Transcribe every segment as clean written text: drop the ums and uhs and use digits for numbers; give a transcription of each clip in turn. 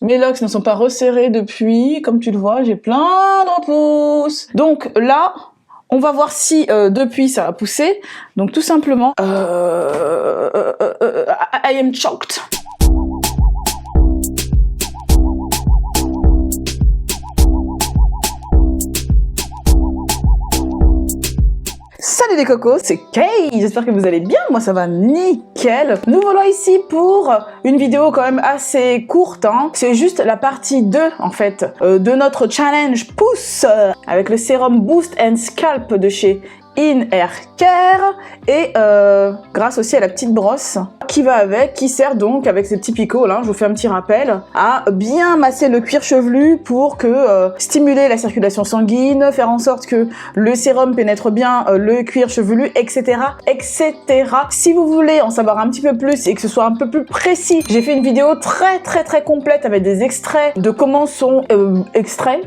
Mes locks ne sont pas resserrés depuis, comme tu le vois, j'ai plein de repousse. Donc là, on va voir si depuis ça a poussé. Donc tout simplement, I am choked. Salut les cocos, c'est Kay, j'espère que vous allez bien, moi ça va nickel. Nous voilà ici pour une vidéo quand même assez courte, hein. C'est juste la partie 2 en fait de notre challenge pouce avec le sérum Boost and Scalp de chez In Hair Care et grâce aussi à la petite brosse qui va avec, qui sert donc avec ces petits picots là, je vous fais un petit rappel, à bien masser le cuir chevelu pour que stimuler la circulation sanguine, faire en sorte que le sérum pénètre bien le cuir chevelu, etc., etc. Si vous voulez en savoir un petit peu plus et que ce soit un peu plus précis, j'ai fait une vidéo très complète avec des extraits de comment sont extraits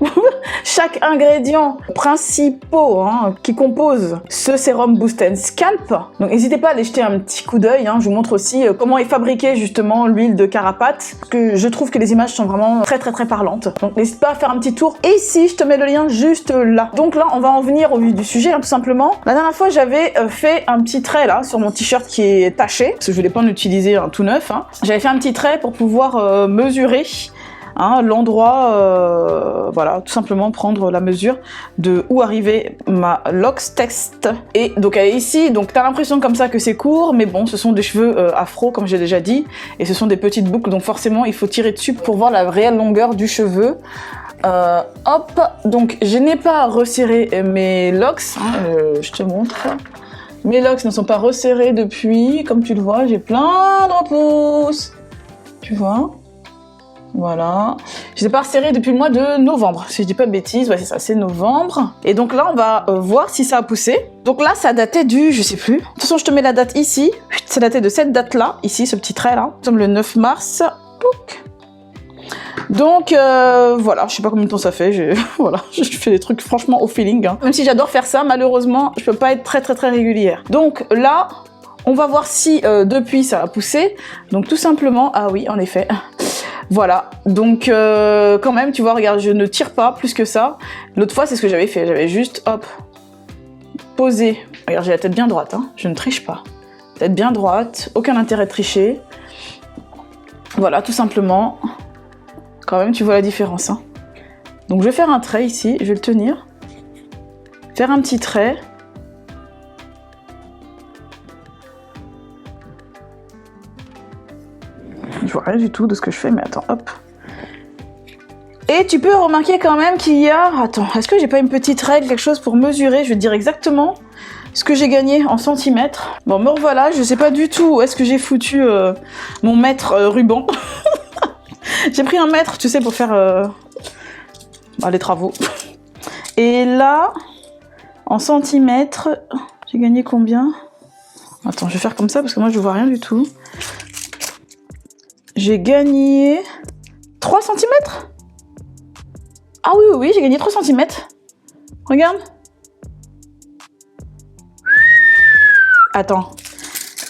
chaque ingrédient principaux hein, qui composent ce sérum Boost and Scalp. Donc n'hésitez pas à aller jeter un petit coup d'œil, hein. Je vous montre aussi comment est fabriquée justement l'huile de carapate, parce que je trouve que les images sont vraiment très parlantes. Donc n'hésite pas à faire un petit tour. Et ici, je te mets le lien juste là. Donc là, on va en venir au vif du sujet, hein, tout simplement. La dernière fois, j'avais fait un petit trait là sur mon t-shirt qui est taché, parce que je voulais pas en utiliser un tout neuf. Hein. J'avais fait un petit trait pour pouvoir mesurer hein, l'endroit, voilà, tout simplement prendre la mesure de où arrivait ma locks test. Et donc elle est ici, donc t'as l'impression comme ça que c'est court, mais bon, ce sont des cheveux afro, comme j'ai déjà dit, et ce sont des petites boucles, donc forcément il faut tirer dessus pour voir la réelle longueur du cheveu. Hop, donc je n'ai pas resserré mes locks, hein, je te montre. Mes locks ne sont pas resserrés depuis, comme tu le vois, j'ai plein de repousse, tu vois. Voilà, je les ai pas resserrés depuis le mois de novembre, si je dis pas de bêtises, ouais c'est ça, c'est novembre. Et donc là on va voir si ça a poussé. Donc là ça datait du, je sais plus. De toute façon je te mets la date ici, ça datait de cette date là, ici ce petit trait là, nous sommes le 9 mars. Pouc. Donc voilà, je sais pas combien de temps ça fait, voilà, je fais des trucs franchement au feeling. Hein. Même si j'adore faire ça, malheureusement je peux pas être très régulière. Donc là, on va voir si depuis ça a poussé. Donc tout simplement, ah oui en effet. Voilà, donc quand même, tu vois, regarde, je ne tire pas plus que ça. L'autre fois, c'est ce que j'avais fait, j'avais juste, hop, posé. Regarde, j'ai la tête bien droite, hein. Je ne triche pas. Tête bien droite, aucun intérêt de tricher. Voilà, tout simplement. Quand même, tu vois la différence. Hein. Donc je vais faire un trait ici, je vais le tenir. Faire un petit trait. Je vois rien du tout de ce que je fais, mais attends, hop. Et tu peux remarquer quand même qu'il y a... Attends, est-ce que j'ai pas une petite règle, quelque chose pour mesurer? Je vais te dire exactement ce que j'ai gagné en centimètres. Bon, me revoilà, je sais pas du tout où est-ce que j'ai foutu mon mètre ruban. J'ai pris un mètre, tu sais, pour faire les travaux. Et là, en centimètres, j'ai gagné combien? Attends, je vais faire comme ça parce que moi je vois rien du tout. J'ai gagné 3 cm. Ah oui, j'ai gagné 3 cm. Regarde. Attends.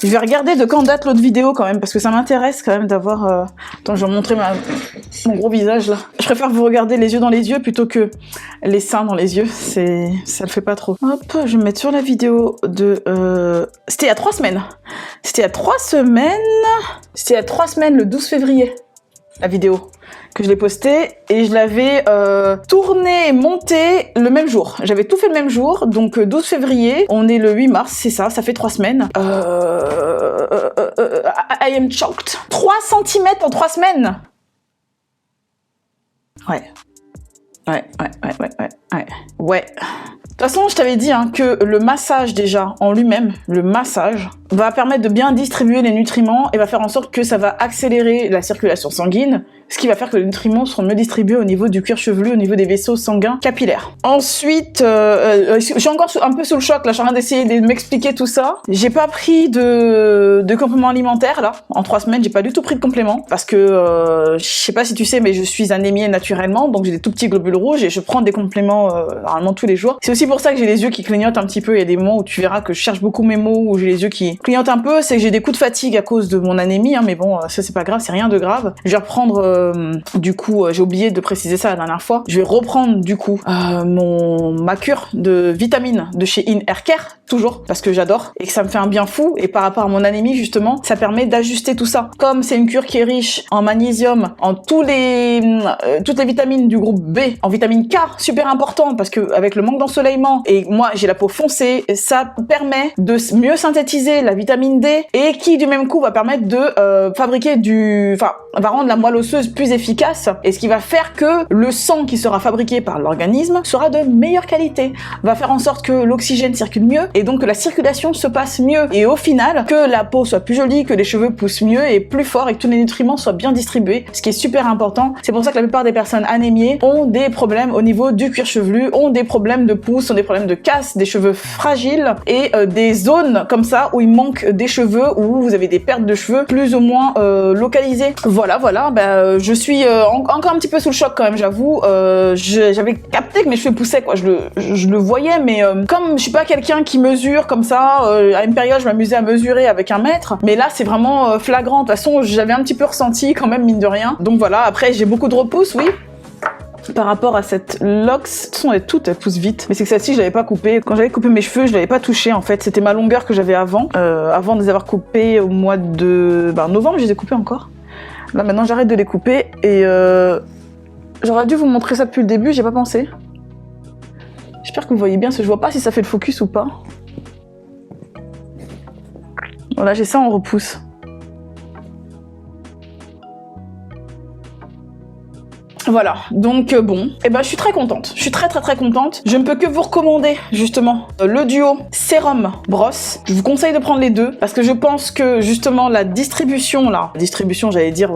Je vais regarder de quand date l'autre vidéo quand même, parce que ça m'intéresse quand même d'avoir... Attends, je vais vous montrer mon gros visage là. Je préfère vous regarder les yeux dans les yeux plutôt que les seins dans les yeux. Ça le fait pas trop. Hop, je vais me mettre sur la vidéo de... C'était il y a 3 semaines. C'était il y a 3 semaines. C'était il y a 3 semaines, le 12 février, la vidéo que je l'ai postée, et je l'avais tournée et montée le même jour. J'avais tout fait le même jour, donc 12 février, on est le 8 mars, c'est ça, ça fait 3 semaines. I am choked. 3 cm en 3 semaines. Ouais. De toute façon, je t'avais dit hein, que le massage déjà en lui-même, le massage, va permettre de bien distribuer les nutriments et va faire en sorte que ça va accélérer la circulation sanguine, ce qui va faire que les nutriments seront mieux distribués au niveau du cuir chevelu, au niveau des vaisseaux sanguins capillaires. Ensuite, je suis encore un peu sous le choc, là, je suis en train d'essayer de m'expliquer tout ça. J'ai pas pris de compléments alimentaires, là. En 3 semaines, j'ai pas du tout pris de compléments, parce que, je sais pas si tu sais, mais je suis anémiée naturellement, donc j'ai des tout petits globules rouges et je prends des compléments normalement tous les jours. C'est aussi pour ça que j'ai les yeux qui clignotent un petit peu. Il y a des moments où tu verras que je cherche beaucoup mes mots, où j'ai les yeux qui clignotent un peu. C'est que j'ai des coups de fatigue à cause de mon anémie, hein, mais bon, ça c'est pas grave, c'est rien de grave. Je vais reprendre du coup, j'ai oublié de préciser ça la dernière fois. Je vais reprendre du coup ma cure de vitamines de chez In Hair Care, toujours, parce que j'adore et que ça me fait un bien fou. Et par rapport à mon anémie, justement, ça permet d'ajuster tout ça. Comme c'est une cure qui est riche en magnésium, en toutes les vitamines du groupe B, en vitamine K, super important, parce que avec le manque d'ensoleillement, et moi j'ai la peau foncée, ça permet de mieux synthétiser la vitamine D, et qui du même coup va permettre de fabriquer va rendre la moelle osseuse plus efficace, et ce qui va faire que le sang qui sera fabriqué par l'organisme sera de meilleure qualité, va faire en sorte que l'oxygène circule mieux, et donc que la circulation se passe mieux, et au final, que la peau soit plus jolie, que les cheveux poussent mieux et plus fort, et que tous les nutriments soient bien distribués, ce qui est super important. C'est pour ça que la plupart des personnes anémiées ont des problèmes au niveau du cuir chevelu, ont des problèmes de pousse, ont des problèmes de casse, des cheveux fragiles, et des zones comme ça où il manque des cheveux, où vous avez des pertes de cheveux plus ou moins localisées. Voilà, je suis encore un petit peu sous le choc quand même, j'avoue. J'avais capté que mes cheveux poussaient, quoi. Je le voyais, mais comme je suis pas quelqu'un qui mesure comme ça, à une période je m'amusais à mesurer avec 1 mètre, mais là c'est vraiment flagrant. De toute façon, j'avais un petit peu ressenti quand même, mine de rien. Donc voilà, après j'ai beaucoup de repousse, oui. Par rapport à cette locks, de toute façon elle pousse vite, mais c'est que celle-ci je l'avais pas coupée. Quand j'avais coupé mes cheveux, je l'avais pas touchée en fait, c'était ma longueur que j'avais avant de les avoir coupés au mois de novembre, je les ai coupés encore. Là maintenant j'arrête de les couper, et j'aurais dû vous montrer ça depuis le début, j'ai pas pensé. J'espère que vous voyez bien, parce que je vois pas si ça fait le focus ou pas. Voilà, j'ai ça en repousse. Voilà, donc bon, je suis très contente, je suis très contente. Je ne peux que vous recommander justement le duo sérum brosse. Je vous conseille de prendre les deux parce que je pense que justement la distribution j'allais dire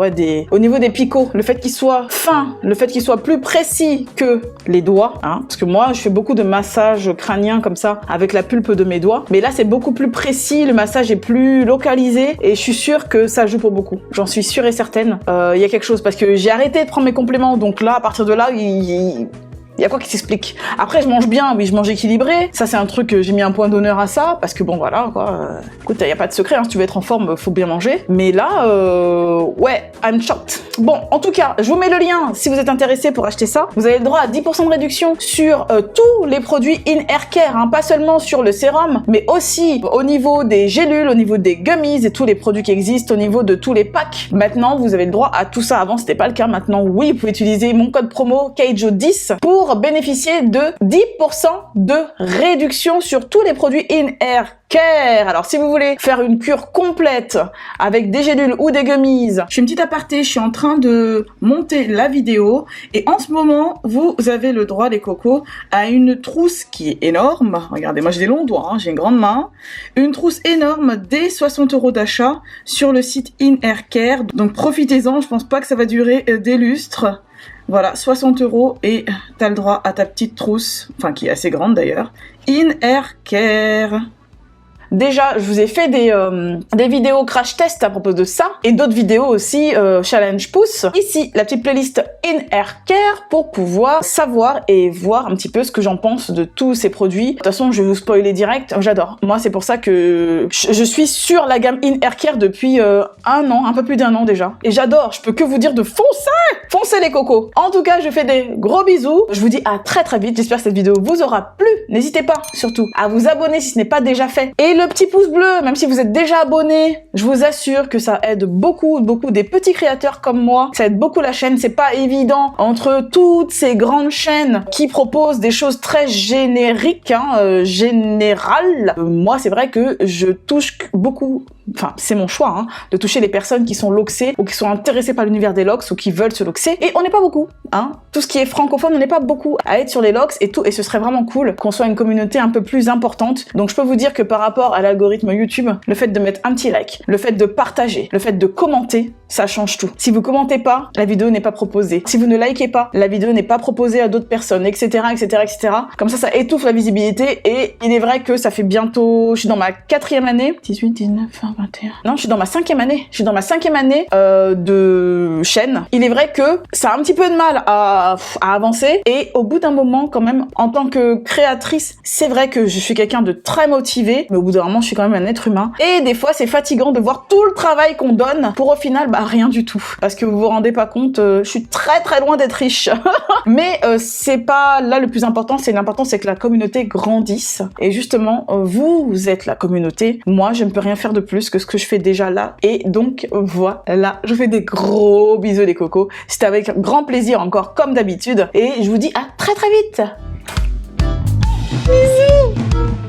au niveau des picots, le fait qu'il soit fin, le fait qu'il soit plus précis que les doigts, parce que moi je fais beaucoup de massages crâniens comme ça avec la pulpe de mes doigts, mais là c'est beaucoup plus précis, le massage est plus localisé, et je suis sûre que ça joue pour beaucoup. J'en suis sûre et certaine. Il y a quelque chose, parce que j'ai arrêté de prendre mes compléments. Donc là, à partir de là, il y a quoi qui s'explique. Après, je mange bien, oui, je mange équilibré. Ça, c'est un truc que j'ai mis un point d'honneur à ça, parce que bon, voilà, quoi. Écoute, il n'y a pas de secret, si tu veux être en forme, faut bien manger. Mais là, I'm shocked. Bon, en tout cas, je vous mets le lien si vous êtes intéressé pour acheter ça. Vous avez le droit à 10% de réduction sur tous les produits In Hair Care, pas seulement sur le sérum, mais aussi au niveau des gélules, au niveau des gummies et tous les produits qui existent, au niveau de tous les packs. Maintenant, vous avez le droit à tout ça. Avant, c'était pas le cas. Maintenant, oui, vous pouvez utiliser mon code promo KAIJO10 pour bénéficier de 10% de réduction sur tous les produits In Hair Care. Alors si vous voulez faire une cure complète avec des gélules ou des gummies, je fais une petite aparté, je suis en train de monter la vidéo, et en ce moment vous avez le droit, les cocos, à une trousse qui est énorme. Regardez, moi j'ai des longs doigts, j'ai une grande main. Une trousse énorme dès 60 € d'achat sur le site In Hair Care. Donc profitez-en, je pense pas que ça va durer des lustres. Voilà, 60 € et t'as le droit à ta petite trousse, qui est assez grande d'ailleurs. In Hair Care. Déjà, je vous ai fait des vidéos crash test à propos de ça, et d'autres vidéos aussi challenge pouce. Ici, la petite playlist In Hair Care pour pouvoir savoir et voir un petit peu ce que j'en pense de tous ces produits. De toute façon, je vais vous spoiler direct, j'adore. Moi, c'est pour ça que je suis sur la gamme In Hair Care depuis 1 an, un peu plus d'1 an déjà. Et j'adore, je peux que vous dire de foncez les cocos. En tout cas, je fais des gros bisous. Je vous dis à très vite, j'espère que cette vidéo vous aura plu. N'hésitez pas, surtout, à vous abonner si ce n'est pas déjà fait. Et le petit pouce bleu, même si vous êtes déjà abonné, je vous assure que ça aide beaucoup des petits créateurs comme moi. Ça aide beaucoup la chaîne, c'est pas évident entre toutes ces grandes chaînes qui proposent des choses très génériques, générales. Moi, c'est vrai que je touche beaucoup, c'est mon choix, de toucher les personnes qui sont loxées ou qui sont intéressées par l'univers des locks ou qui veulent se loxer. Et on n'est pas beaucoup, Tout ce qui est francophone, on n'est pas beaucoup à être sur les locks et tout, et ce serait vraiment cool qu'on soit une communauté un peu plus importante. Donc je peux vous dire que par rapport à l'algorithme YouTube, le fait de mettre un petit like, le fait de partager, le fait de commenter, ça change tout. Si vous commentez pas, la vidéo n'est pas proposée. Si vous ne likez pas, la vidéo n'est pas proposée à d'autres personnes, etc., etc. Comme ça étouffe la visibilité, et il est vrai que ça fait bientôt, je suis dans ma 4e année, 18, 19, 20, 21. Non, je suis dans ma 5e année. Je suis dans ma 5e année de chaîne. Il est vrai que ça a un petit peu de mal à avancer. Et au bout d'un moment, quand même, en tant que créatrice, c'est vrai que je suis quelqu'un de très motivé. Mais au bout d'un moment, je suis quand même un être humain. Et des fois, c'est fatigant de voir tout le travail qu'on donne pour au final, bah rien du tout. Parce que vous vous rendez pas compte, je suis très très loin d'être riche. Mais c'est pas là le plus important. L'important, c'est que la communauté grandisse. Et justement, vous êtes la communauté. Moi, je ne peux rien faire de plus que ce que je fais déjà là. Et donc, voilà. Je vous fais des gros bisous les cocos. C'était avec grand plaisir encore comme d'habitude. Et je vous dis à très très vite. Bisous.